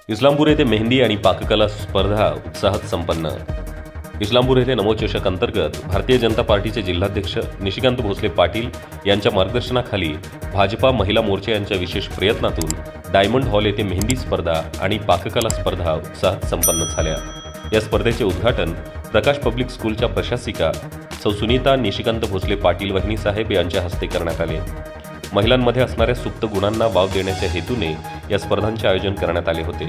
इस्लामपूर येथे मेहंदी आणि पाककला स्पर्धा उत्साहात संपन्न। इस्लामपूर येथे नमोचषक अंतर्गत भारतीय जनता पार्टीचे जिल्हाध्यक्ष निशिकांत भोसले पाटील यांच्या मार्गदर्शनाखाली भाजपा महिला मोर्चा यांच्या विशेष प्रयत्नातून डायमंड हॉल येथे मेहंदी स्पर्धा आणि पाककला स्पर्धा उत्साहात संपन्न झाल्या। या स्पर्धेचे उद्घाटन प्रकाश पब्लिक स्कूलच्या प्रशासिका सौ सुनीता निशिकांत भोसले पाटील वहिनी साहेब यांच्या हस्ते करण्यात आले। महिलांमध्ये असणाऱ्या सुप्त गुणांना वाव देण्याच्या हेतूने या स्पर्धांचे आयोजन करण्यात आले होते।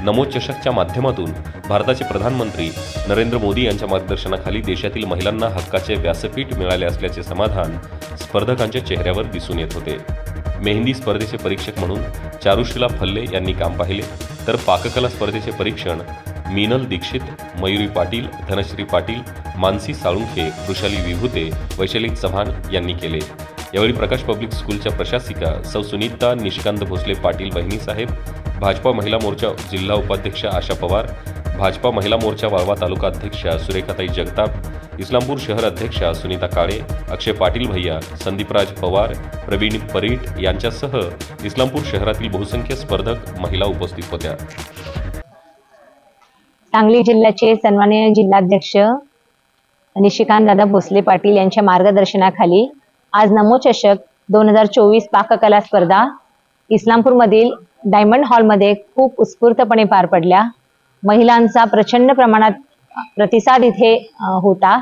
नमोचषकच्या माध्यमातून भारताचे प्रधानमंत्री नरेंद्र मोदी यांच्या मार्गदर्शनाखाली देशातील महिलांना हक्काचे व्यासपीठ मिळाले असल्याचे समाधान स्पर्धकांच्या चेहऱ्यावर दिसून येत होते। मेहंदी स्पर्धेचे परीक्षक म्हणून चारुशीला फल्ले यांनी काम पाहिले, तर पाककला स्पर्धेचे परीक्षण मीनल दीक्षित, मयुरी पाटील, धनश्री पाटील, मानसी साळुंखे, वृषाली विभूते, वैशाली चव्हाण यांनी केले। यावेळी प्रकाश पब्लिक स्कूलच्या प्रशासिका सौ सुनीता निशिकांत भोसले पाटील वहिनी साहेब, भाजपा महिला मोर्चा जिल्हा उपाध्यक्ष आशा पवार, भाजपा महिला मोर्चा वाळवा तालुका अध्यक्षा सुरेखाताई जगताप, इस्लामपूर शहर अध्यक्षा सुनीता काळे, अक्षय पाटील भैया, संदीपराज पवार, प्रवीण परीट यांच्यासह इस्लामपूर शहरातील बहुसंख्य स्पर्धक महिला उपस्थित होत्या। सांगली जिल्ह्याचे सन्माननीय जिल्हाध्यक्ष निशिकांत दादा भोसले पाटील यांच्या मार्गदर्शनाखाली आज नमोचषक 2024 पाककला स्पर्धा इस्लामपूरमधील डायमंड हॉलमध्ये खूप उत्स्फूर्तपणे पार पडल्या। महिलांचा प्रचंड प्रमाणात प्रतिसाद इथे होता।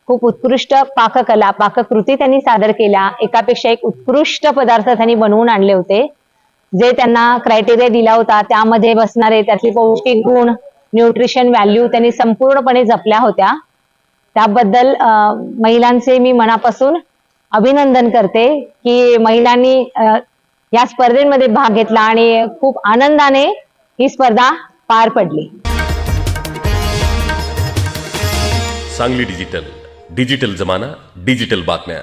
खूप उत्कृष्ट पाककृती त्यांनी सादर केल्या। एकापेक्षा एक उत्कृष्ट पदार्थ त्यांनी बनवून आणले होते। जे त्यांना क्रायटेरिया दिला होता त्यामध्ये बसणारे त्यातले पौष्टिक गुण, न्यूट्रिशन व्हॅल्यू त्यांनी संपूर्णपणे जपल्या होत्या। त्याबद्दल महिलांचे मी मनापासून अभिनंदन करते की महिलांनी या स्पर्धेमध्ये भाग घेतला आणि खूप आनंदाने ही स्पर्धा पार पडली। सांगली डिजिटल जमाना, डिजिटल बातम्या।